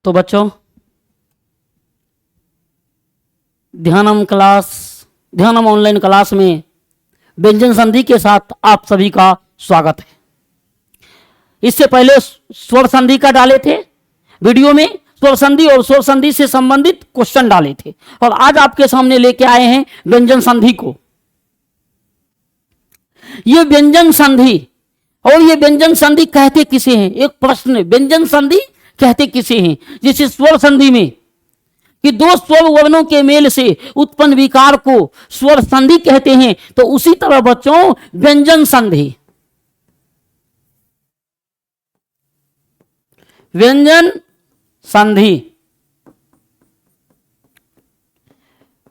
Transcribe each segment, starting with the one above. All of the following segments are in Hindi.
तो बच्चों ध्यानम ऑनलाइन क्लास में व्यंजन संधि के साथ आप सभी का स्वागत है। इससे पहले स्वर संधि का डाले थे वीडियो में, स्वर संधि और स्वर संधि से संबंधित क्वेश्चन डाले थे, और आज आपके सामने लेके आए हैं व्यंजन संधि को। ये व्यंजन संधि और ये व्यंजन संधि कहते किसे हैं? एक प्रश्न, व्यंजन संधि कहते किसे हैं? जैसे स्वर संधि में कि दो स्वर वर्णों के मेल से उत्पन्न विकार को स्वर संधि कहते हैं, तो उसी तरह बच्चों व्यंजन संधि, व्यंजन संधि,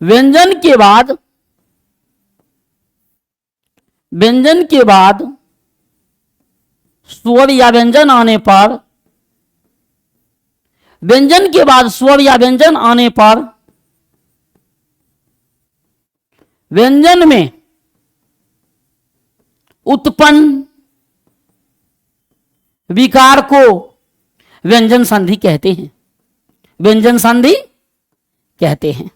व्यंजन के बाद स्वर या व्यंजन आने पर, व्यंजन के बाद स्वर या व्यंजन आने पर व्यंजन में उत्पन्न विकार को व्यंजन संधि कहते हैं, व्यंजन संधि कहते हैं।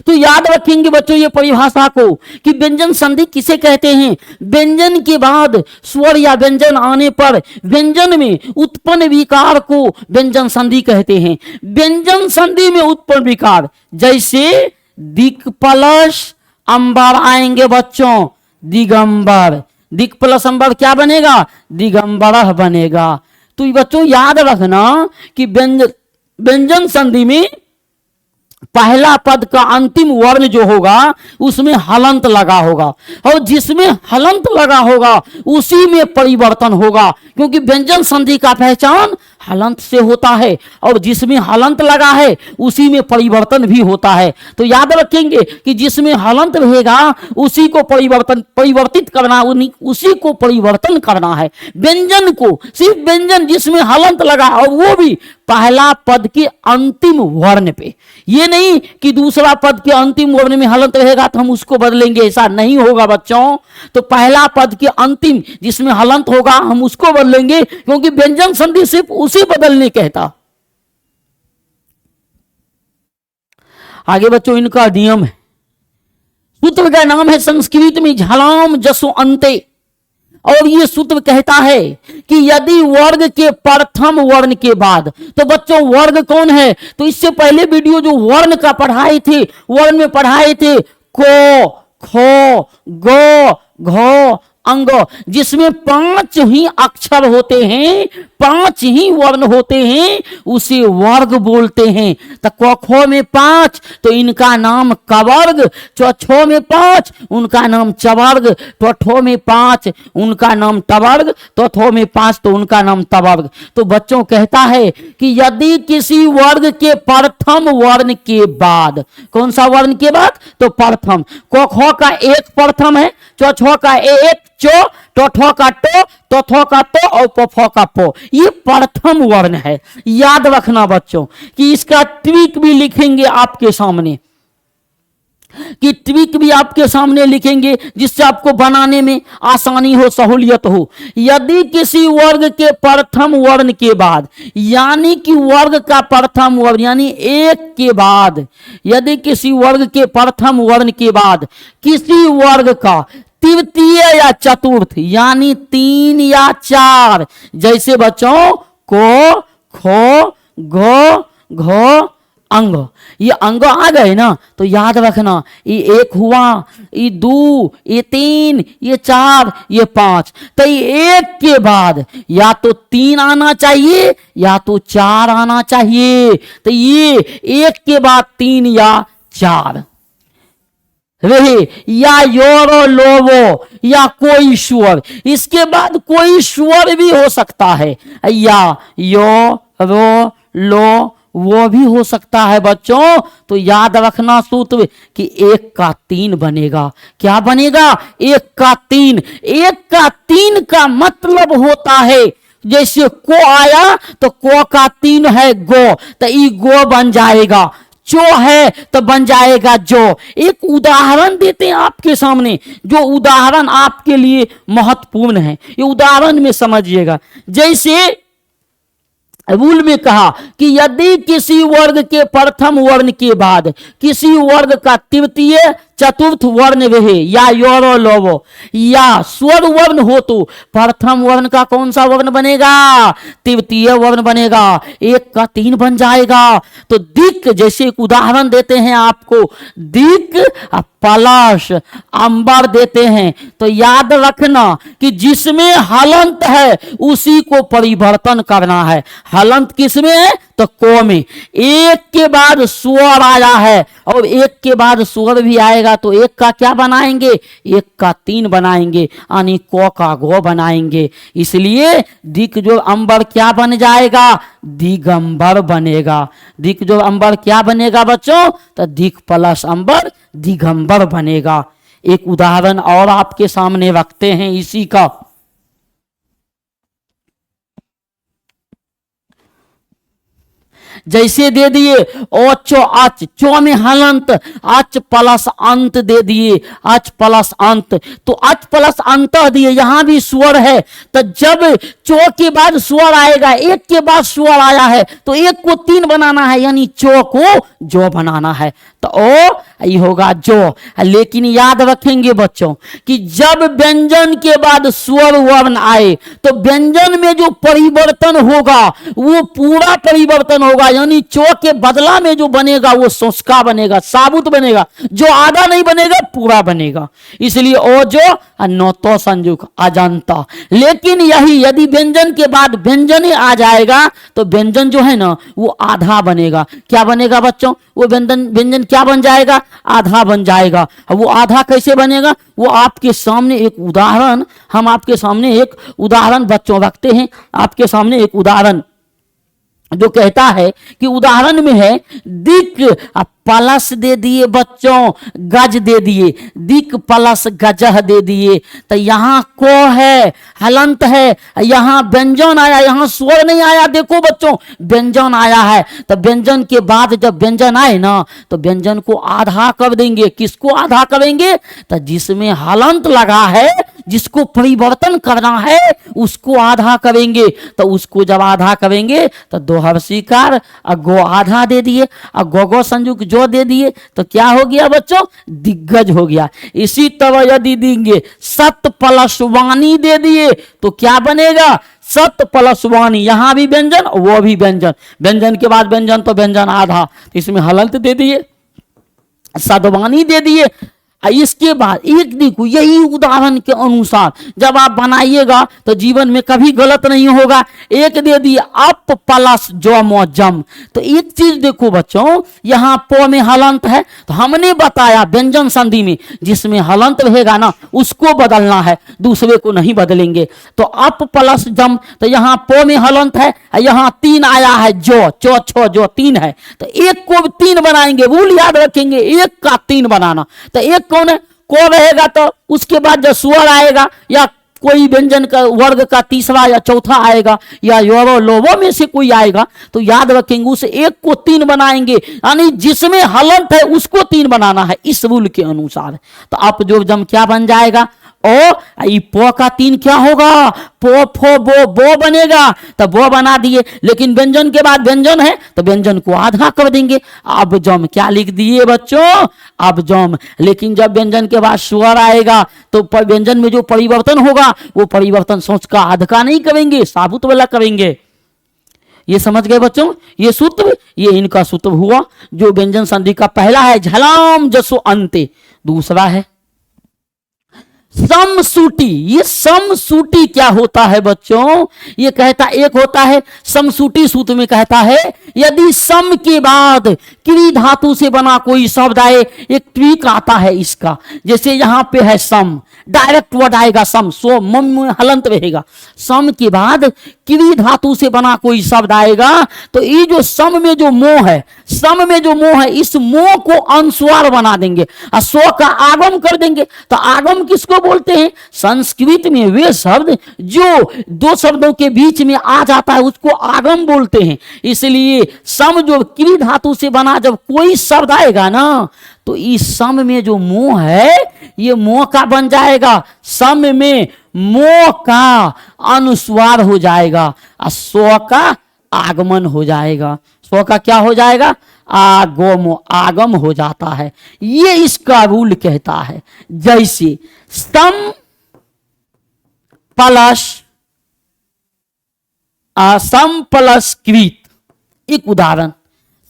तो याद रखेंगे बच्चों ये परिभाषा को कि व्यंजन संधि किसे कहते हैं? व्यंजन के बाद स्वर या व्यंजन आने पर व्यंजन में उत्पन्न विकार को व्यंजन संधि कहते हैं। व्यंजन संधि में उत्पन्न विकार जैसे दिक प्लस अंबर आएंगे बच्चों, दिगंबर, दिक प्लस अंबर क्या बनेगा? दिगंबर बनेगा। तो बच्चों याद रखना कि व्यंजन संधि में पहला पद का अंतिम वर्ण जो होगा उसमें हलंत लगा होगा, और जिसमें हलंत लगा होगा उसी में परिवर्तन होगा, क्योंकि व्यंजन संधि का पहचान हलंत से होता है, और जिसमें हलंत लगा है उसी में परिवर्तन भी होता है। तो याद रखेंगे कि जिसमें हलंत रहेगा उसी को परिवर्तित करना, उसी को परिवर्तन करना है। व्यंजन को सिर्फ व्यंजन जिसमें हलंत लगा, और वो भी पहला पद के अंतिम वर्ण पे। ये नहीं कि दूसरा पद के अंतिम वर्ण में हलंत रहेगा तो हम उसको बदलेंगे, ऐसा नहीं होगा बच्चों। तो पहला पद के अंतिम जिसमें हलंत होगा हम उसको बदलेंगे, क्योंकि व्यंजन संधि सिर्फ उसी बदलने कहता। आगे बच्चों इनका नियम है, सूत्र का नाम है संस्कृत में झलाम जसो अंते, और ये सूत्र कहता है कि यदि वर्ग के प्रथम वर्ण के बाद, तो बच्चों वर्ग कौन है? तो इससे पहले वीडियो जो वर्ण का पढ़ाए थे, वर्ण में पढ़ाए थे को, खो, गो, घो, अंग, जिसमें 5 ही अक्षर होते हैं, 5 ही वर्ण होते हैं, उसे वर्ग बोलते हैं। तो क खो में 5 तो इनका नाम कवर्ग, छो में 5 उनका नाम चवर्ग, ठो में 5 उनका नाम टवर्ग, थो में 5 तो उनका नाम तवर्ग। तो बच्चों कहता है कि यदि किसी वर्ग के प्रथम वर्ण के बाद, कौन सा वर्ण के बाद? तो प्रथम। क खो का एक प्रथम है, छो का एक चो, टो का टो, थो का तो, और पो का पो, ये प्रथम वर्ण है। याद रखना बच्चों कि इसका ट्रिक भी लिखेंगे आपके सामने, कि ट्रिक भी आपके सामने लिखेंगे जिससे आपको बनाने में आसानी हो, सहूलियत हो। यदि किसी वर्ग के प्रथम वर्ण के बाद, यानी कि वर्ग का प्रथम वर्ण यानी एक के बाद, यदि किसी वर्ग के प्रथम वर्ण के बाद किसी वर्ग का तृतीय या चतुर्थ यानी 3 या 4, जैसे बच्चों को, खो, गो, घो, अंग, ये अंग आ गए ना, तो याद रखना ये 1 हुआ, ये 2, ये 3, ये 4, ये 5। तो ये 1 के बाद या तो 3 आना चाहिए या तो 4 आना चाहिए। तो ये 1 के बाद 3 या 4 रहे, या योरो लोवो या कोई स्वर, इसके बाद कोई स्वर भी हो सकता है, या यो रो लो वो भी हो सकता है बच्चों। तो याद रखना सूत्र कि 1 का 3 बनेगा। क्या बनेगा? 1 का 3। 1 का 3 का मतलब होता है, जैसे को आया तो को का 3 है गो, तो ई गो बन जाएगा। चो है तो बन जाएगा जो। एक उदाहरण देते हैं आपके सामने, जो उदाहरण आपके लिए महत्वपूर्ण है, ये उदाहरण में समझिएगा। जैसे रूल में कहा कि यदि किसी वर्ग के प्रथम वर्ण के बाद किसी वर्ग का तृतीय चतुर्थ वर्ण रहे या योरो लोवो या स्वर वर्ण हो तो प्रथम वर्ण का कौन सा वर्ण बनेगा? तृतीय वर्ण बनेगा। एक का 3 बन जाएगा। तो दिक, जैसे एक उदाहरण देते हैं आपको, दिक पलाश अंबर देते हैं, तो याद रखना कि जिसमें हलंत है उसी को परिवर्तन करना है। हलंत किसमें है? तो को में। एक के बाद स्वर आया है और एक के बाद स्वर भी आएगा, तो एक का क्या बनाएंगे? एक का 3 बनाएंगे, यानी को का गो बनाएंगे। इसलिए दिक जो अंबर क्या बन जाएगा? दिगंबर बनेगा। दिक जो अंबर क्या बनेगा बच्चों? तो दिक प्लस अंबर दिगंबर बनेगा। एक उदाहरण और आपके सामने रखते हैं इसी का। जैसे दे दिए ओ चो अच, चो में हलंत, अच प्लस अंत दे दिए, अच प्लस अंत, तो अच प्लस अंत दिए, यहां भी स्वर है। तो जब चो के बाद स्वर आएगा, एक के बाद स्वर आया है, तो एक को 3 बनाना है, यानी चो को जो बनाना है, तो ओ ये होगा जो। लेकिन याद रखेंगे बच्चों कि जब व्यंजन के बाद स्वर वर्ण आए तो व्यंजन में जो परिवर्तन होगा वो पूरा परिवर्तन होगा, यानी चो के बदला में जो बनेगा वो सोचका बनेगा, साबुत बनेगा, जो आधा नहीं बनेगा पूरा बनेगा। इसलिए ओ जो नौतो संयुक्त अजंता। लेकिन यही यदि व्यंजन के बाद व्यंजन आ जाएगा तो व्यंजन जो है ना वो आधा बनेगा। क्या बनेगा बच्चों? वो व्यंजन क्या बन जाएगा? आधा बन जाएगा। वो आधा कैसे बनेगा? वो आपके सामने एक उदाहरण, हम आपके सामने एक उदाहरण बच्चों रखते हैं। आपके सामने एक उदाहरण जो कहता है कि उदाहरण में है दिक प्लस दे दिए बच्चों, गज दे दिए, दिक प्लस गजह दे दिए, तो यहाँ को है, हलंत है, यहाँ व्यंजन आया, यहाँ स्वर नहीं आया। देखो बच्चों व्यंजन आया है, तो व्यंजन के बाद जब व्यंजन आए ना तो व्यंजन को आधा कर देंगे। किसको आधा करेंगे? तो जिसमें हलंत लगा है, जिसको परिवर्तन करना है उसको आधा करेंगे। तो उसको जब आधा करेंगे तो दोहर्षिकार गो आधा दे दिए और गो संयुक्त जो दे दिए, तो क्या हो गया बच्चों? दिग्गज हो गया। इसी तरह यदि देंगे सत प्लस वाणी दे दिए तो क्या बनेगा? सत प्लस वाणी, यहां भी व्यंजन वो भी व्यंजन, व्यंजन के बाद व्यंजन तो व्यंजन आधा, तो इसमें हलंत दे दिए, सदवाणी दे दिए। इसके बाद एक देखो, यही उदाहरण के अनुसार जब आप बनाइएगा तो जीवन में कभी गलत नहीं होगा। एक दे दिए अप प्लस जो जम, तो एक चीज देखो बच्चों, यहाँ पो में हलंत है, तो हमने बताया व्यंजन संधि में जिसमें हलंत रहेगा ना उसको बदलना है, दूसरे को नहीं बदलेंगे। तो अप प्लस जम, तो यहाँ पो में हलंत है, यहाँ 3 आया है, जो चो छो जो 3 है, तो एक को 3 बनाएंगे। रूल याद रखेंगे, एक का 3 बनाना। तो एक कौन है? को रहेगा, तो उसके बाद जो स्वर आएगा या कोई व्यंजन का वर्ग का तीसरा या चौथा आएगा या योरो लोवो में से कोई आएगा, तो याद रखेंगे उस एक को 3 बनाएंगे, यानी जिसमें हलंत है उसको 3 बनाना है इस रूल के अनुसार। तो आप जो जम क्या बन जाएगा? ओ पो का 3 क्या होगा? पो फो बो बनेगा, तो बो बना दिए। लेकिन व्यंजन के बाद व्यंजन है तो व्यंजन को आधा कर देंगे। अब जम क्या लिख दिए बच्चों? अब जम। लेकिन जब व्यंजन के बाद स्वर आएगा तो व्यंजन में जो परिवर्तन होगा वो परिवर्तन सोच का आध का नहीं करेंगे, साबुत वाला करेंगे। ये समझ गए बच्चों? ये सूत्र, ये इनका सूत्र हुआ जो व्यंजन संधि का पहला है झलाम जसो अंते, दूसरा है समसूटी। ये समसूटी क्या होता है बच्चों? ये कहता, एक होता है समसूटी सूत्र में कहता है यदि सम के बाद क्री धातु से बना कोई शब्द आए, एक ट्वीक आता है इसका, जैसे यहां पे है सम, डायरेक्ट वर्ड आएगा सम, सो मम में हलंत रहेगा। सम के बाद क्री धातु से बना कोई शब्द आएगा तो ये जो सम में जो मोह है, सम में जो मोह है, इस मोह को अनुस्वार बना देंगे और सो का आगम कर देंगे। तो आगम किसको बोलते हैं? संस्कृत में वे शब्द जो दो शब्दों के बीच में आ जाता है उसको आगम बोलते हैं। इसलिए सम जो क्री धातु से बना जब कोई शब्द आएगा ना तो इस सम में जो मोह है ये मोह का बन जाएगा, सम में मोह का अनुस्वार हो जाएगा और स्व का आगमन हो जाएगा। स्व का क्या हो जाएगा? आगम हो जाता है। ये इसका रूल कहता है। जैसे सम प्लस क्रीत, एक उदाहरण,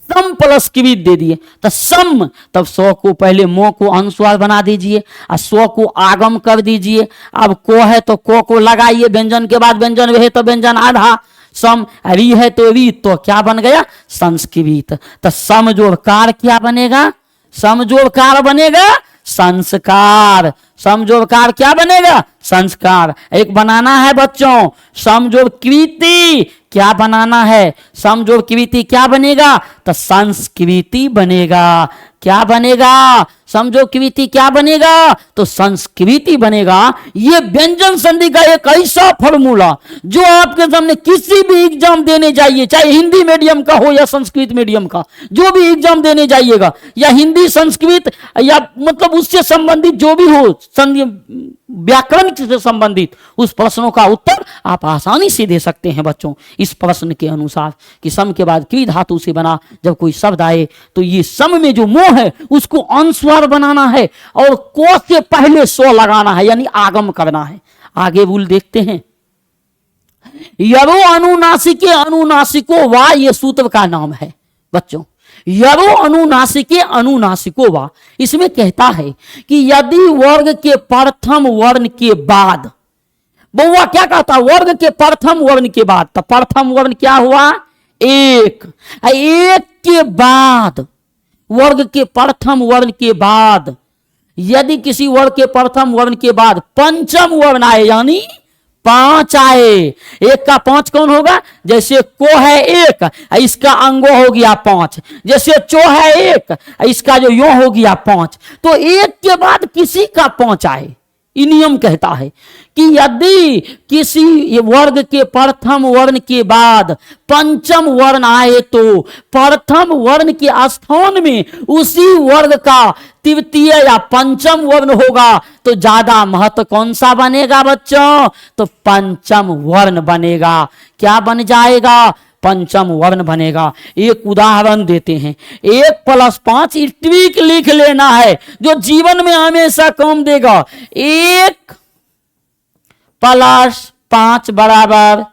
सम प्लस क्रीत दे दिए तो सम, तब स्व को पहले मोह को अनुस्वार बना दीजिए और स्व को आगम कर दीजिए। अब को है तो को लगाइए, व्यंजन के बाद व्यंजन है तो व्यंजन आधा, सम री है तो री, तो क्या बन गया? संस्कृत। तो समजोड़कार क्या बनेगा? समजोड़कार बनेगा संस्कार। समजोड़कार क्या बनेगा? संस्कार। एक बनाना है बच्चों समजोड़ कृति, क्या बनाना है? समजोड़ कृति क्या बनेगा? तो संस्कृति बनेगा। क्या बनेगा? समझो कृति क्या बनेगा? तो संस्कृति बनेगा। ये व्यंजन संधि का एक ऐसा फॉर्मूला जो आपके सामने किसी भी एग्जाम देने जाइए, चाहे हिंदी मीडियम का हो या संस्कृत मीडियम का, जो भी एग्जाम देने जाइएगा या हिंदी संस्कृत या मतलब उससे संबंधित जो भी हो, व्याकरण से संबंधित, उस प्रश्नों का उत्तर आप आसानी से दे सकते हैं बच्चों। इस प्रश्न के अनुसार कि सम के बाद क्री धातु से बना जब कोई शब्द आए तो ये सम में जो मोह है उसको अनुस्वार बनाना है और को से पहले स्व लगाना है, यानी आगम करना है। आगे बोल देखते हैं। यरो अनुनासिके अनुनासिको वा, ये सूत्र का नाम है बच्चों। यरो अनुनासिके अनुनासिको वा, इसमें कहता है कि यदि वर्ग के प्रथम वर्ण के बाद, बउआ क्या कहता? वर्ग के प्रथम वर्ण के बाद, तो प्रथम वर्ण क्या हुआ? एक। एक के बाद, वर्ग के प्रथम वर्ण के बाद यदि किसी वर्ग के प्रथम वर्ण के बाद पंचम वर्ण आए, यानी 5 आए, एक का 5 कौन होगा? जैसे को है एक, इसका अंगो हो गया 5, जैसे चो है एक, इसका जो यो हो गया 5, तो एक के बाद किसी का 5 आए। ये नियम कहता है कि यदि किसी वर्ग के प्रथम वर्ण के बाद पंचम वर्ण आए तो प्रथम वर्ण के स्थान में उसी वर्ग का तृतीय या पंचम वर्ण होगा, तो ज्यादा महत्व कौन सा बनेगा बच्चों? तो पंचम वर्ण बनेगा। क्या बन जाएगा? पंचम वर्ण बनेगा। एक उदाहरण देते हैं। 1+5 ट्रिक लिख लेना है जो जीवन में हमेशा काम देगा। 1+5 बराबर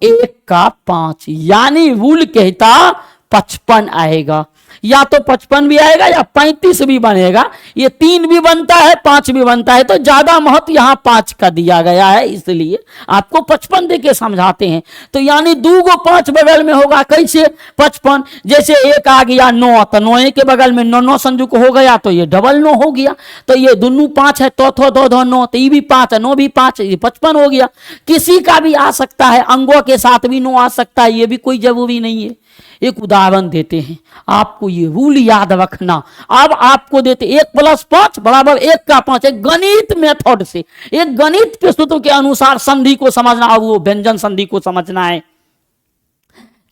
1 का 5, यानी रूल कहता 55 आएगा। या तो 55 भी आएगा या 35 भी बनेगा। ये 3 भी बनता है, 5 भी बनता है, तो ज्यादा महत्व यहाँ 5 का दिया गया है, इसलिए आपको 55 देके समझाते हैं। तो यानी 2 को 5 बगल में होगा, कैसे? 55। जैसे एक आ गया 9, तो 9 के बगल में 9 संजुक हो गया, तो ये डबल 9 हो गया। तो ये दोनों 5 है, तो 2 9, तो ये भी 5 है, 9 भी 5, ये 55 हो गया। किसी का भी आ सकता है, अंगों के साथ भी 9 आ सकता है, ये भी कोई जरूरी नहीं है। एक उदाहरण देते हैं, आपको ये रूल याद रखना। अब आपको देते 1+5 बराबर 1 का 5, एक गणित मेथड से, एक गणित के सूत्र के अनुसार संधि को समझना, और वो व्यंजन संधि को समझना है।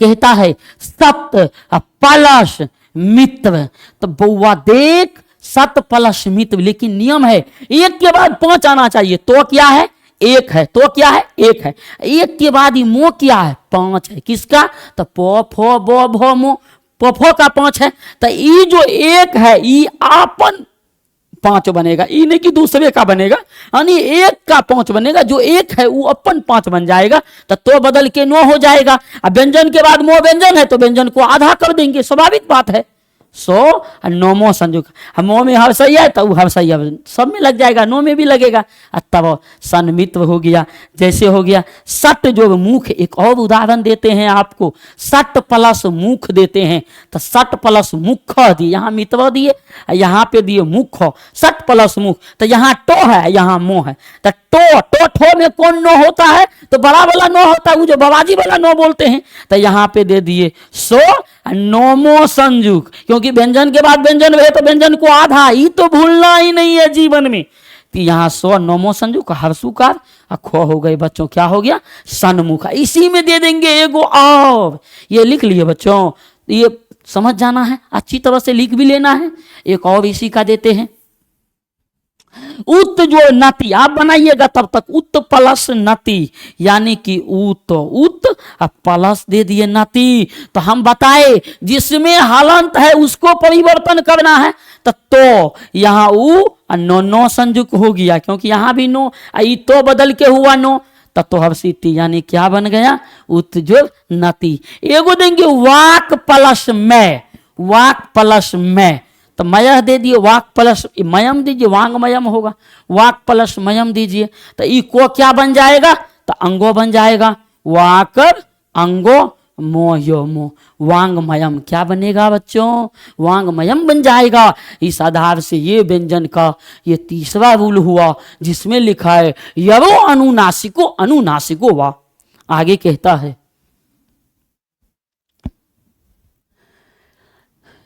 कहता है सत प्लस मित्र, तो बउआ देख सत प्लस मित्र, लेकिन नियम है 1 के बाद 5 आना चाहिए। तो क्या है? 1 है, तो क्या है? 1 है। 1 के बाद ही मो क्या है? 5 है। किसका? तो प फ ब भ मो, पफो का 5 है। तो ये जो 1 है ये आपन 5 बनेगा, ये नहीं कि दूसरे का बनेगा, यानी 1 का 5 बनेगा। जो 1 है वो अपन 5 बन जाएगा, तो बदल के 9 हो जाएगा। अब व्यंजन के बाद मो व्यंजन है तो व्यंजन को आधा कर देंगे, स्वाभाविक बात है। 100 9 संजुक, मो में हर्षई है तो हर्षई सब में लग जाएगा, 9 में भी लगेगा, तब सन्मित्र हो गया। जैसे हो गया सट जो मुख, एक और उदाहरण देते हैं आपको, सट प्लस मुख देते हैं, तो सट प्लस मुख दिए, यहाँ मित्र दिए, यहाँ पे दिए मुख, सट प्लस मुख, तो यहाँ टो है, यहाँ मोह है, तो टो ठो में कौन नो होता है? तो बड़ा वाला नो होता है, वो जो बवाजी वाला नो बोलते हैं, तो यहाँ पे दे दिए 9मो संजुक, क्योंकि व्यंजन के बाद व्यंजन है तो व्यंजन को आधा, ही तो भूलना ही नहीं है जीवन में। यहाँ स्व नोमो संजुक हर्षुकार खो हो गए बच्चों, क्या हो गया सन्मुख। इसी में दे देंगे एगो और, ये लिख लिए बच्चों, ये समझ जाना है, अच्छी तरह से लिख भी लेना है। एक और इसी का देते हैं, उत जो नति आप बनाइएगा तब तक, उत प्लस नति, यानी कि उत प्लस दे दिए नति। तो हम बताए जिसमें हलंत है उसको परिवर्तन करना है, तो यहाँ उ नो संयुक्त हो गया, क्योंकि यहाँ भी नो, तो बदल के हुआ नो, तो हर्षिति, यानी क्या बन गया उत जो नति। एगो देंगे वाक प्लस में, वाक प्लस में, तो मय दे दिए, वाक प्लस मयम दीजिए, वांग मयम होगा, वाक प्लस मयम दीजिए, तो ई को क्या बन जाएगा, तो अंगो बन जाएगा, वाकर अंगो मोयो मो, वांग मयम क्या बनेगा बच्चों, वांग मयम बन जाएगा। इस आधार से ये व्यंजन का ये तीसरा रूल हुआ, जिसमें लिखा है यरो अनुनासिको अनुनासिको वा। आगे कहता है,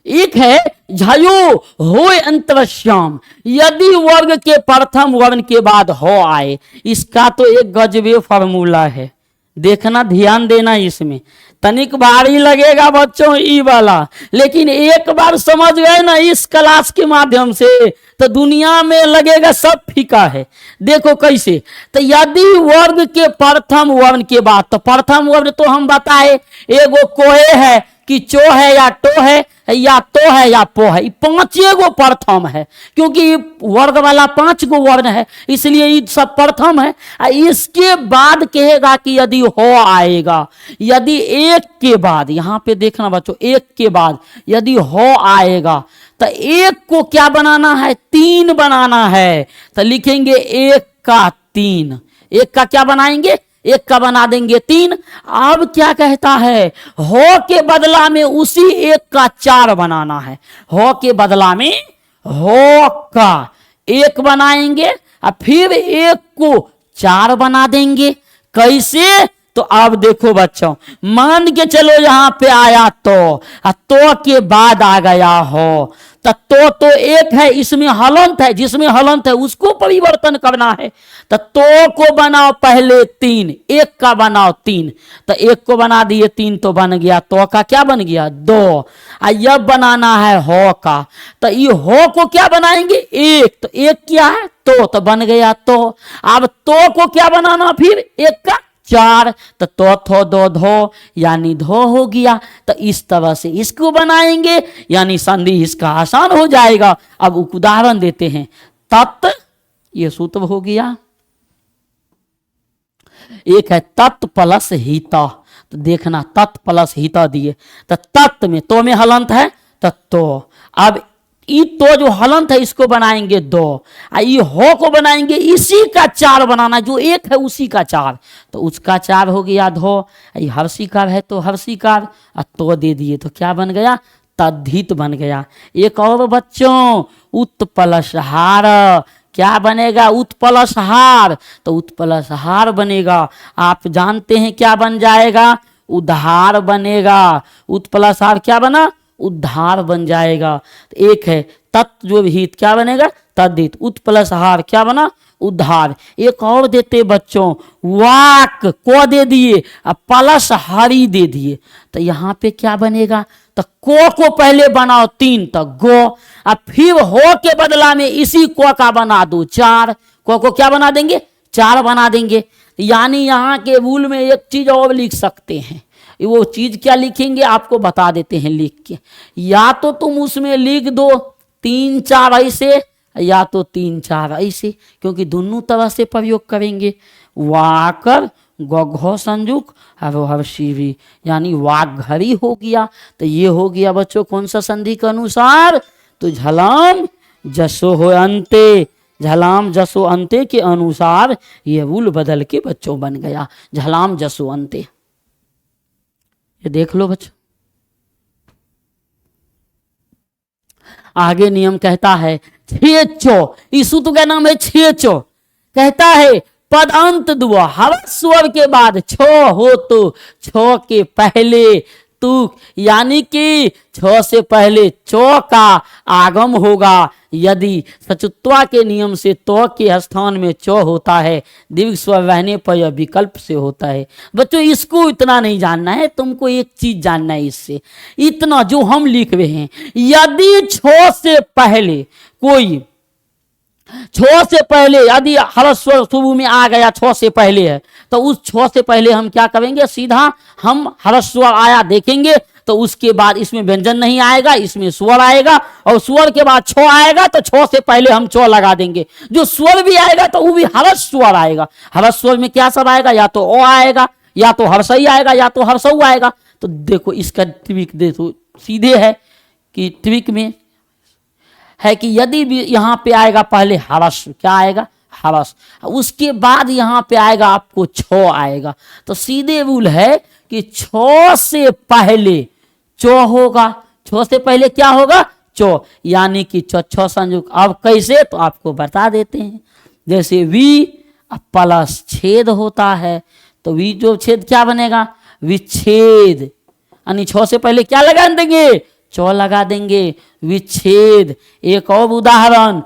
एक है झयो होय अंतरश्याम, यदि वर्ग के प्रथम वर्ण के बाद हो आए, इसका तो एक गजबे फॉर्मूला है, देखना ध्यान देना, इसमें तनिक भारी लगेगा बच्चों ई वाला, लेकिन एक बार समझ गए ना इस क्लास के माध्यम से, तो दुनिया में लगेगा सब फीका है। देखो कैसे, तो यदि वर्ग के प्रथम वर्ण के बाद, तो प्रथम वर्ण तो हम बताए एगो कोहे है कि चो है या टो है या तो है या पो है, 5 गो प्रथम है, क्योंकि वर्ग वाला 5 गो वर्ण है, इसलिए ये सब प्रथम है। इसके बाद कहेगा कि यदि हो आएगा, यदि एक के बाद, यहां पे देखना बच्चों, एक के बाद यदि हो आएगा, तो एक को क्या बनाना है, 3 बनाना है, तो लिखेंगे 1 का 3, 1 का क्या बनाएंगे, 1 का बना देंगे 3। अब क्या कहता है, हो के बदला में उसी 1 का 4 बनाना है, हो के बदला में हो का 1 बनाएंगे और फिर 1 को 4 बना देंगे। कैसे, तो अब देखो बच्चों, मान के चलो यहां पे आया तो के बाद आ गया हो, तो एक है, इसमें हलंत है, जिसमें हलंत है उसको परिवर्तन करना है, तो को बनाओ पहले 3, 1 का बनाओ 3, तो 1 को बना दिए 3, तो बन गया तो का क्या बन गया 2। अब बनाना है हो का, तो ये हो को क्या बनाएंगे 1, तो 1 क्या है तो बन गया तो। अब तो को क्या बनाना फिर 1 का 4, तो थो दो धो, यानी धो हो गया। तो इस तरह से इसको बनाएंगे, यानी संधि इसका आसान हो जाएगा। अब उदाहरण देते हैं, तत्, ये सूत्र हो गया, एक है तत् प्लस हिता, तो देखना तत् प्लस हिता दिए, तो तत् में तो में हलंत है, तो अब ई तो जो हलंत है इसको बनाएंगे 2, ये हो को बनाएंगे इसी का 4 बनाना, जो 1 है उसी का 4, तो उसका 4 हो गया धो। ये हर्षिकार है तो हर्षिकार, तो दे दिए, तो क्या बन गया तद्धित बन गया। एक और बच्चों, उत प्लस हार, क्या बनेगा उत प्लस हार, तो उत प्लस हार बनेगा। आप जानते हैं क्या बन जाएगा, उधार बनेगा। उत प्लस हार क्या बना, उद्धार बन जाएगा। तो एक है तत् जो हित, क्या बनेगा तद्धित, उत प्लस हार क्या बना उद्धार। एक और देते बच्चों, वाक को दे दिए और प्लस हरी दे दिए, तो यहाँ पे क्या बनेगा, तो को पहले बनाओ 3, तो गो, और फिर हो के बदला में इसी को का बना दो 4, को क्या बना देंगे 4 बना देंगे। यानी यहाँ के रूल में एक चीज और लिख सकते हैं, वो चीज क्या लिखेंगे आपको बता देते हैं लिख के, या तो तुम उसमें लिख दो 3 4 ऐसे, या तो 3 4 ऐसे, क्योंकि दोनों तरह से प्रयोग करेंगे। वाकर गघो संजुक हर्षिवी, यानी वाघरी हो गया। तो ये हो गया बच्चों कौन सा संधि के अनुसार, तो झलाम जसो हो अंते, झलाम जसो अंते के अनुसार ये रूल बदल के बच्चों बन गया, झलाम जसो अंते। ये देख लो बच्चों, आगे नियम कहता है छेचो, इस सूत्र का नाम है छेचो। कहता है पद अंत दुआ, हर स्वर के बाद छो हो तो छो के पहले तू, यानी कि छो से पहले चो का आगम होगा, यदि सचुत्वा के नियम से तो के स्थान में चौ होता है, दीर्घ स्वर रहने पर यह विकल्प से होता है। बच्चों इसको इतना नहीं जानना है, तुमको एक चीज जानना है इससे, इतना जो हम लिख रहे हैं, यदि छ से पहले कोई, छ से पहले यदि हर्ष स्वर शुरू में आ गया, छ से पहले है, तो उस छ से पहले हम क्या करेंगे, सीधा हम हर्ष स्वर आया देखेंगे, तो उसके बाद इसमें व्यंजन नहीं आएगा, इसमें स्वर आएगा, और स्वर के बाद छ आएगा, तो छ से पहले हम चौ लगा देंगे। जो स्वर भी आएगा तो वो भी हर्ष स्वर आएगा। हर्ष स्वर में क्या सब आएगा, या तो ओ आएगा, या तो हर्षई आएगा, या तो हर्षऊ आएगा। तो देखो इसका ट्रिक देखो, सीधे है कि ट्रिक में है कि यदि भी यहाँ पे आएगा पहले हर्ष, क्या आएगा, हर्ष, उसके बाद यहाँ पे आएगा आपको छ आएगा, तो सीधे रूल है कि छ से पहले चौ होगा, छ से पहले क्या होगा, चौ, यानी कि छ संयुक्त। अब कैसे, तो आपको बता देते हैं। जैसे वी प्लस छेद होता है, तो वी जो छेद क्या बनेगा, विच्छेद, यानी छ से पहले क्या लगा देंगे, चौ लगा देंगे, विच्छेद। एक और उदाहरण,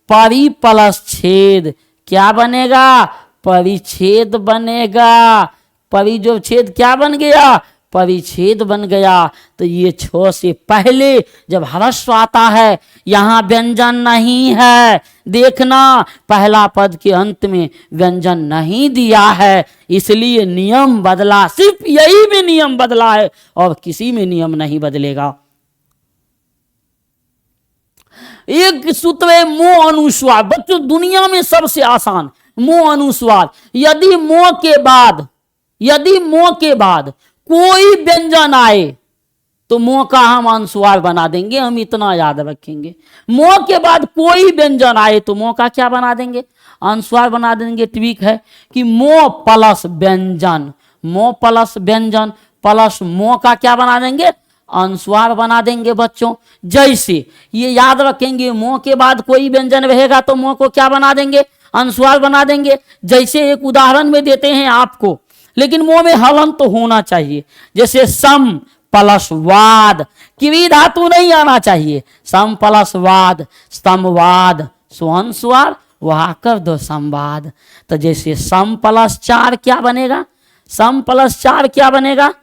परि प्लस छेद क्या बनेगा, परिच्छेद बनेगा। परि जो छेद क्या बन गया, परिच्छेद बन गया। तो ये छ से पहले जब हर्ष आता है, यहां व्यंजन नहीं है, देखना पहला पद के अंत में व्यंजन नहीं दिया है, इसलिए नियम बदला, सिर्फ यही में नियम बदला है और किसी में नियम नहीं बदलेगा। एक सूत्र है मोह अनुस्वार, बच्चों दुनिया में सबसे आसान मोह अनुस्वार। यदि मोह के बाद कोई व्यंजन आए तो मोह का हम अनुस्वार बना देंगे, हम इतना याद रखेंगे। मोह के बाद कोई व्यंजन आए तो मोह का क्या बना देंगे, अनुस्वार बना देंगे। ट्रिक है कि मोह प्लस व्यंजन, मोह प्लस व्यंजन प्लस मोह का क्या बना देंगे, अनुस्वार बना देंगे बच्चों। जैसे ये याद रखेंगे, मोह के बाद कोई व्यंजन रहेगा तो मोह को क्या बना देंगे, अनुस्वार बना देंगे। जैसे एक उदाहरण में देते हैं आपको, लेकिन मोह में हलन तो होना चाहिए। जैसे सम प्लस वाद, क्री धातु नहीं आना चाहिए, सम प्लस वाद, स्तंभवाद, सुहंस्वार, वहा कर दो संवाद। तो जैसे सम प्लस चार क्या बनेगा, सम प्लस चार क्या बनेगा,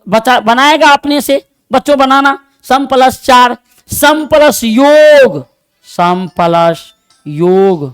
बनाएगा अपने से बच्चों, बनाना। सम प्लस चार, सम प्लस योग, सम प्लस योग,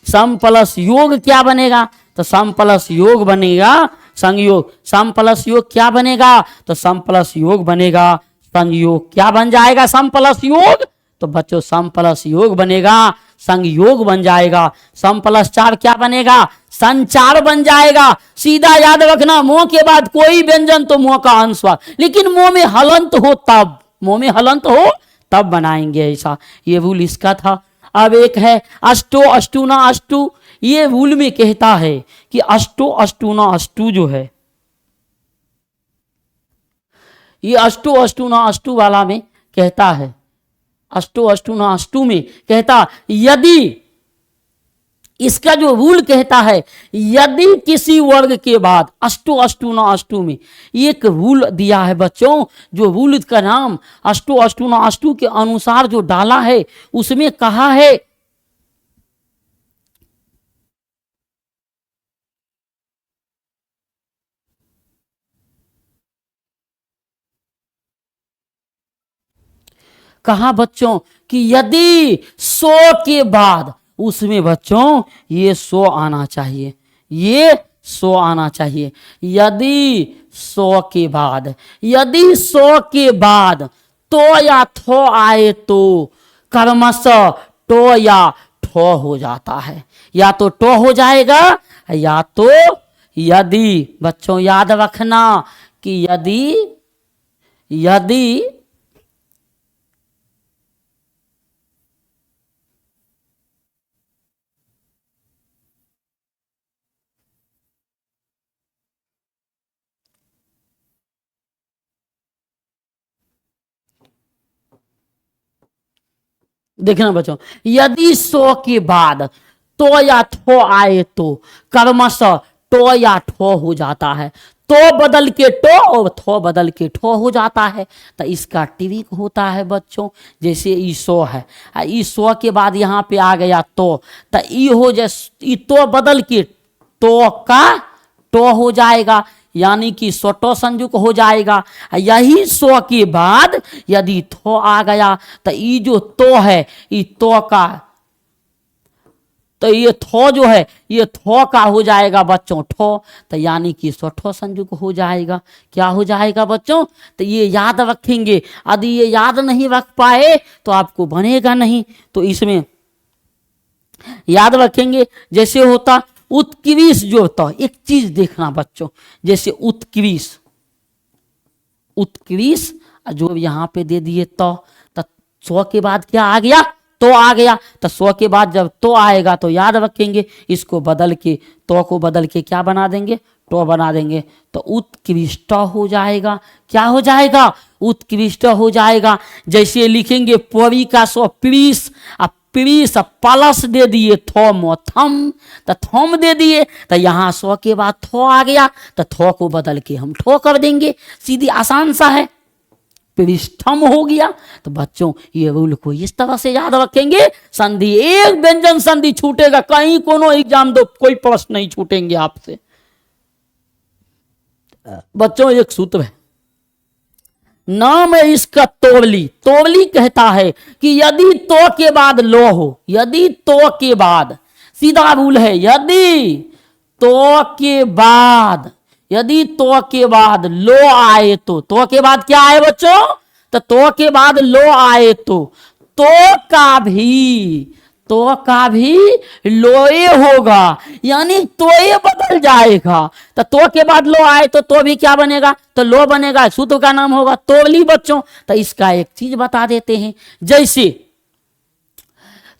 सम प्लस योग क्या बनेगा, तो सम प्लस योग बनेगा संयोग। सम प्लस योग क्या बनेगा, तो सम प्लस योग बनेगा संयोग। क्या बन जाएगा, सम प्लस योग, तो बच्चों सम प्लस योग बनेगा, संयोग बन जाएगा। सम प्लस चार क्या बनेगा, संचार बन जाएगा। सीधा याद रखना, मोह के बाद कोई व्यंजन तो मोह का अनुस्वार, लेकिन मोह में हलंत हो तब, मोह में हलंत हो तब बनाएंगे ऐसा। ये रूल इसका था। अब एक है अष्टो अष्टुना अष्टु, ये रूल में कहता है कि अष्टो अष्टुना अष्टु जो है, ये अष्टो अष्टुना अष्टु वाला में कहता है, अष्टो अष्टुना अष्टु में कहता, यदि इसका जो रूल कहता है, यदि किसी वर्ग के बाद अष्टो अष्टुना अष्टु में एक रूल दिया है बच्चों, जो रूल का नाम अष्टो अष्टुना अष्टु के अनुसार जो डाला है, उसमें कहा है कहा बच्चों कि यदि 100 के बाद, उसमें बच्चों ये 100 आना चाहिए, ये 100 आना चाहिए। यदि 100 के बाद, यदि 100 के बाद तो या थो आए तो कर्मशः टो या ठो हो जाता है, या तो टो हो जाएगा, या तो यदि, बच्चों याद रखना कि यदि देखना बच्चों, यदि 100 के बाद तो या ठो आए तो कर्मशः टो या ठो हो जाता है। तो बदल के टो और थो बदल के ठो हो जाता है। तो इसका ट्रिक होता है बच्चों, जैसे ईसो है, ईसो के बाद यहाँ पे आ गया तो ई हो जैसे तो बदल के तो का टो हो जाएगा, यानी कि सोटो संयुक्त हो जाएगा। यही सो के बाद यदि थो आ गया तो ये जो तो है ये तो का, तो ये थो जो है ये थो का हो जाएगा बच्चों ठो, तो यानी कि सोठो संयुक्त हो जाएगा। क्या हो जाएगा बच्चों? तो ये याद रखेंगे, यदि ये याद नहीं रख पाए तो आपको बनेगा नहीं। तो इसमें याद रखेंगे, जैसे होता उत्कृष्ट जो होता, एक चीज देखना बच्चों, जैसे उत्कृष्ट, उत्कृष्ट जो यहाँ पे दे दिए तो सो के बाद क्या आ गया? तो आ गया। तो सो के बाद जब तो आएगा तो याद रखेंगे, इसको बदल के तो को बदल के क्या बना देंगे? तो बना देंगे। तो उत्कृष्ट हो जाएगा। क्या हो जाएगा? उत्कृष्ट हो जाएगा। जैसे लिखेंगे परी का सो प्रीस, प्रीस प्लस दे दिए थोम थम, तो थोम दे दिए, तो यहाँ सो के बाद थो आ गया, तो थो को बदल के हम ठो कर देंगे। सीधी आसान सा है, पृष्ठम हो गया। तो बच्चों ये रूल को इस तरह से याद रखेंगे। संधि, एक व्यंजन संधि छूटेगा, कहीं कोनो एग्जाम दो कोई प्रश्न नहीं छूटेंगे आपसे। बच्चों एक सूत्र है, नाम है इसका तोरली। तोरली कहता है कि यदि तो के बाद लो हो, यदि तो के बाद, सीधा रूल है, यदि तो के बाद, यदि तो के बाद लो आए तो के बाद क्या आए बच्चों? तो के बाद लो आए तो का भी लोए होगा, यानी तोए बदल जाएगा। तो के बाद लो आए तो भी क्या बनेगा? तो लो बनेगा, सूत्र का नाम होगा तोरली बच्चों। तो इसका एक चीज बता देते हैं, जैसे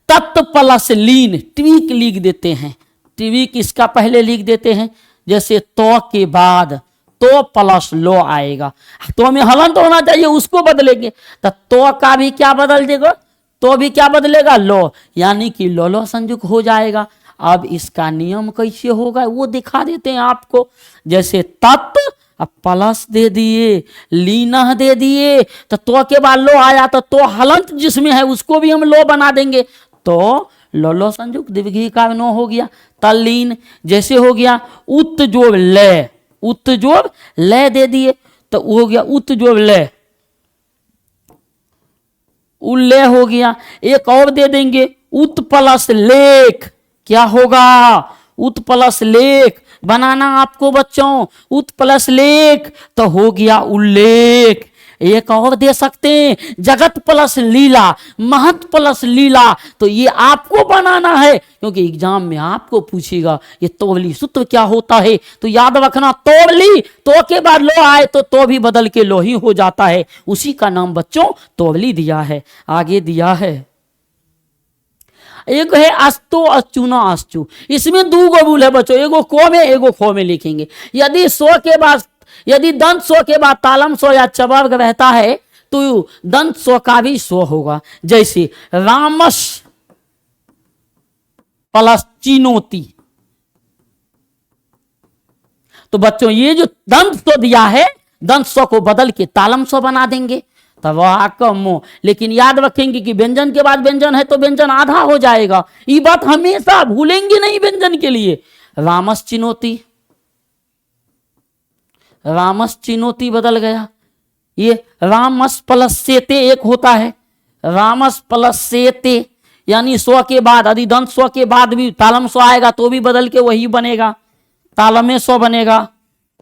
तत् प्लस लीन, ट्वीक लिख देते हैं, ट्वीक इसका पहले लिख देते हैं। जैसे तो के बाद तो प्लस लो आएगा, तो में हलंत होना चाहिए, उसको बदलेंगे। तो का भी क्या बदल देगा? तो भी क्या बदलेगा? लो, यानी कि लो लो संयुक्त हो जाएगा। अब इसका नियम कैसे होगा वो दिखा देते हैं आपको। जैसे तत् प्लस दे दिए, लीना दे दिए, तो के बाद लो आया, तो हलंत जिसमें है उसको भी हम लो बना देंगे, तो लो लो संयुक्त द्विघी का नो हो गया। तल्लीन जैसे हो गया उत जोड़ ले, उत जोड़ ले दे दिए, तो हो गया उत जोड़ ले, उल्ले हो गया। एक और दे देंगे उत प्लस लेख, क्या होगा? उत प्लस लेख बनाना आपको बच्चों, उत प्लस लेख तो हो गया उल्लेख। एक और दे सकते हैं जगत प्लस लीला, महत प्लस लीला, तो ये आपको बनाना है, क्योंकि एग्जाम में आपको पूछेगा ये तोरली सूत्र क्या होता है। तो याद रखना, तोरली तो के बाद लो आए तो भी बदल के लो ही हो जाता है, उसी का नाम बच्चों तोरली दिया है। आगे दिया है एक है अस्तो अचुना अस्तु, इसमें दो रूल है बच्चों, एगो को में एगो खो में लिखेंगे। यदि सो के बाद, यदि दंत सो के बाद तालम सो या चवर्ग रहता है तो दंत सो का भी सो होगा। जैसे रामस प्लस चिनोती, तो बच्चों ये जो दंत सो दिया है, दंत सो को बदल के तालम सो बना देंगे, तब वह। लेकिन याद रखेंगे कि व्यंजन के बाद व्यंजन है तो व्यंजन आधा हो जाएगा, ये बात हमेशा भूलेंगे नहीं व्यंजन के लिए। रामस चिनोती, रामस चिनोती बदल गया। ये रामस प्लस सेते एक होता है, रामस प्लस सेते, यानी सो के बाद यदि दंत सो के बाद भी तालम सो आएगा तो भी बदल के वही बनेगा, तालमे सो बनेगा,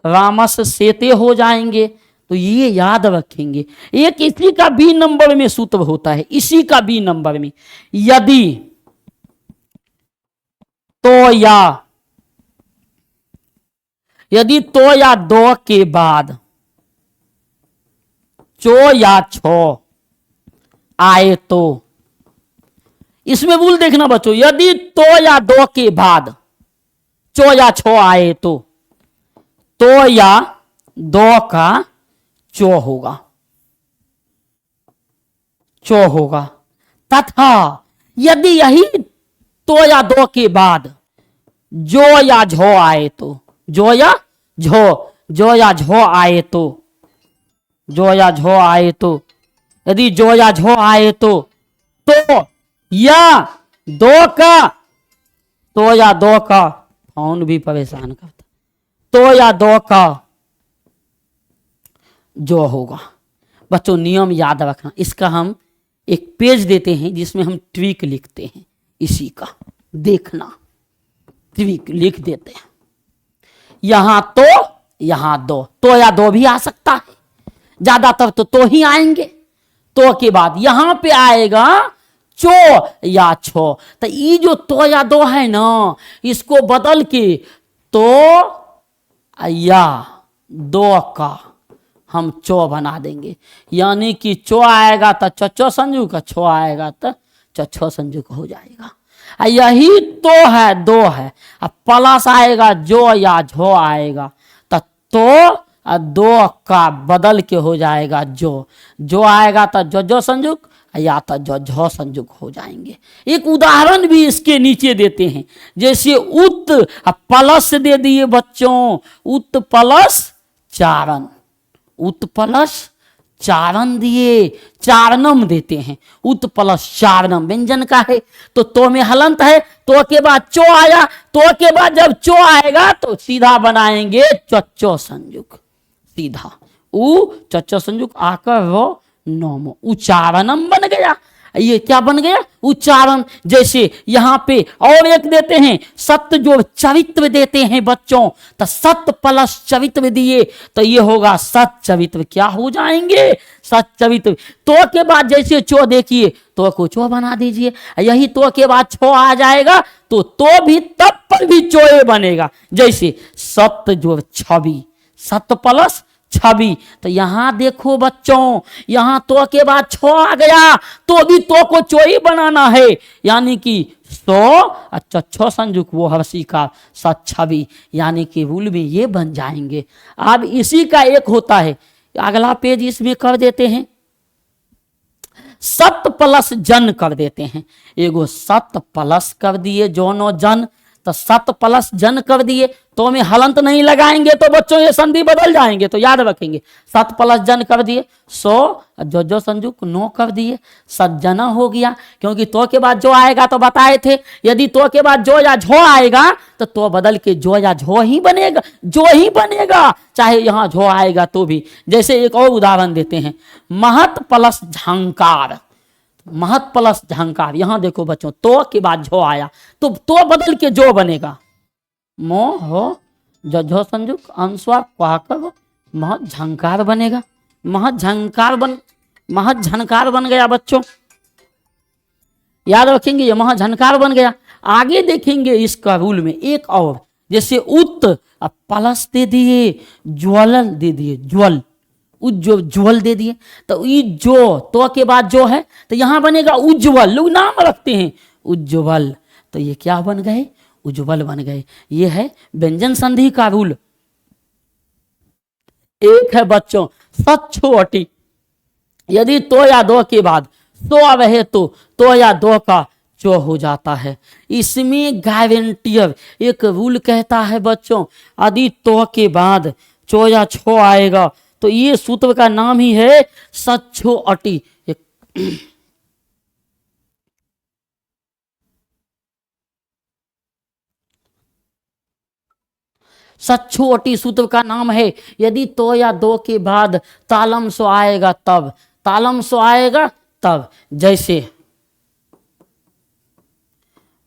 रामस सेते हो जाएंगे। तो ये याद रखेंगे। एक इसी का बी नंबर में सूत्र होता है, इसी का बी नंबर में, यदि तो या दो के बाद चो या छो आए तो, इसमें रूल देखना बच्चों, यदि तो या दो के बाद चो या छो आए तो या दो का चो होगा, चो होगा। तथा यदि यही तो या दो के बाद जो या झो आए तो, जो या झो, जो या झो आए तो, जो या झो आए तो, यदि जो या झो आए तो या दो का, तो या दो का, फोन भी परेशान करता, तो या दो का जो होगा। बच्चों नियम याद रखना, इसका हम एक पेज देते हैं जिसमें हम ट्वीक लिखते हैं, इसी का देखना, ट्वीक लिख देते हैं। यहां तो, यहां दो, तो या दो भी आ सकता है, ज्यादातर तो ही आएंगे। तो के बाद यहां पे आएगा चो या छो, तो ये जो तो या दो है ना, इसको बदल के तो या दो का हम चो बना देंगे, यानी कि चो आएगा तो चचो संजू का, छो आएगा तो चछो संजू का हो जाएगा। यही तो है, दो है, अब प्लस आएगा जो या झो आएगा तो दो का बदल के हो जाएगा जो आएगा तो जो संजुक, या तो जो संजुक हो जाएंगे। एक उदाहरण भी इसके नीचे देते हैं, जैसे उत प्लस दे दिए बच्चों, उत प्लस चारण, उत प्लस चारण दिए, चारणम देते हैं, उत प्लस चारणम व्यंजन का है, तो में हलंत है, तो के बाद चो आया, तो के बाद जब चो आएगा तो सीधा बनाएंगे चच्चो संजुक, सीधा उ चच्चो संजुक आकर वो नोमो, उच्चारणम बन गया। ये क्या बन गया? उच्चारण। जैसे यहां पे और एक देते हैं, सत्य जो चरित्र देते हैं बच्चों, तो सत्य प्लस चरित्र दिए तो ये होगा सत चरित्र, क्या हो जाएंगे? सत चरित्र। तो के बाद जैसे चो देखिए, तो को चो बना दीजिए, यही तो के बाद छो आ जाएगा तो भी तब पर भी चोए बनेगा। जैसे सत्य जो छवि, सत्य प्लस छवि, तो यहां देखो बच्चों, यहां तो के बाद छो आ गया तो भी तो को चोई बनाना है, यानी कि सो अच्छा छो संजुक वो हर्षी का सत छवि, यानी कि रूल में ये बन जाएंगे। अब इसी का एक होता है, अगला पेज इसमें कर देते हैं, सत प्लस जन कर देते हैं। एगो सत प्लस कर दिए जोनो जन, तो सत प्लस जन कर दिए, तो में हलंत नहीं लगाएंगे तो बच्चों ये संधि बदल जाएंगे, तो याद रखेंगे। सत प्लस जन कर दिए, सो जो संजुक नो कर दिए, सज्जना हो गया, क्योंकि तो के बाद जो आएगा तो बताए थे, यदि तो के बाद जो या झो आएगा तो बदल के जो या झो ही बनेगा, जो ही बनेगा, चाहे यहां झो आएगा तो भी। जैसे एक और उदाहरण देते हैं, महत प्लस झंकार, महत प्लस झंकार, यहां देखो बच्चों, तो के बाद झो आया तो बदल के जो बनेगा, मो हो जो संजुक अंस्वा क्वाकर महत झंकार बनेगा, महत झंकार बन गया बच्चों, याद रखेंगे, ये महत झंकार बन गया। आगे देखेंगे इसका रूल में एक और, जैसे उत प्लस दे दिए, ज्वलन दे दिए, ज्वल, उज्ज्वल दे दिए, तो ये जो तो के बाद जो है तो यहां बनेगा उज्ज्वल, लोग नाम रखते हैं उज्ज्वल, तो ये क्या बन गए? उज्ज्वल बन गए। ये है व्यंजन संधि का रूल। एक है बच्चों सच्छोटी, यदि तो या दो के बाद सो रहे तो या दो का चो हो जाता है। इसमें गारंटियर एक रूल कहता है बच्चों, यदि तो के बाद चो या छो आएगा तो ये सूत्र का नाम ही है सच्छो अटी। सच्छो अटी सूत्र का नाम है, यदि तो या दो के बाद तालम सो आएगा तब, तालम सो आएगा तब। जैसे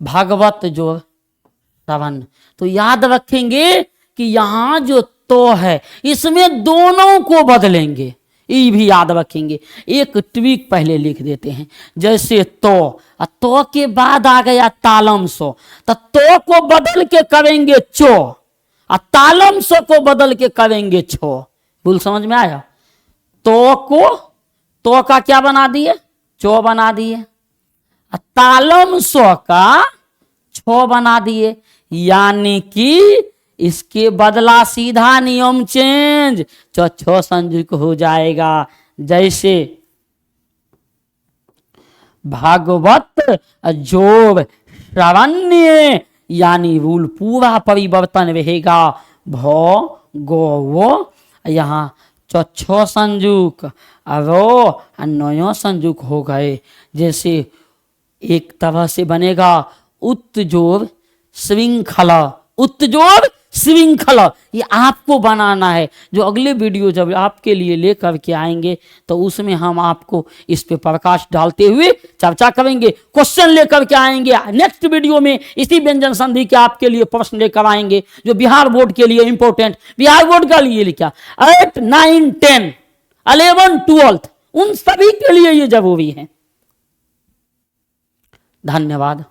भागवत जो श्रवण, तो याद रखेंगे कि यहां जो तो है इसमें दोनों को बदलेंगे, ये भी याद रखेंगे। एक ट्वीक पहले लिख देते हैं, जैसे तो के बाद आ गया तालम सो, तो को बदल के करेंगे चो, तालम सो को बदल के करेंगे छो। भूल समझ में आया? तो को तो का क्या बना दिए? चो बना दिए, तालम सो का छो बना दिए, यानी कि इसके बदला सीधा नियम चेंज, छो संजुक हो जाएगा। जैसे भागवत जोर श्रवण्य, यानी रूल पूरा परिवर्तन रहेगा, भो गो वो, यहाँ चौछो संजुक रो नयो संजुक हो गए। जैसे एक तरह से बनेगा उत्तजोर श्रृंखला, उत्तजोर श्रृंखला, ये आपको बनाना है। जो अगले वीडियो जब आपके लिए लेकर के आएंगे तो उसमें हम आपको इस पे प्रकाश डालते हुए चर्चा करेंगे, क्वेश्चन लेकर के आएंगे। नेक्स्ट वीडियो में इसी व्यंजन संधि के आपके लिए प्रश्न लेकर आएंगे जो बिहार बोर्ड के लिए इंपॉर्टेंट, बिहार बोर्ड का लिए लिखा 8, 9, 10, 11, 12 उन सभी के लिए ये जरूरी है। धन्यवाद।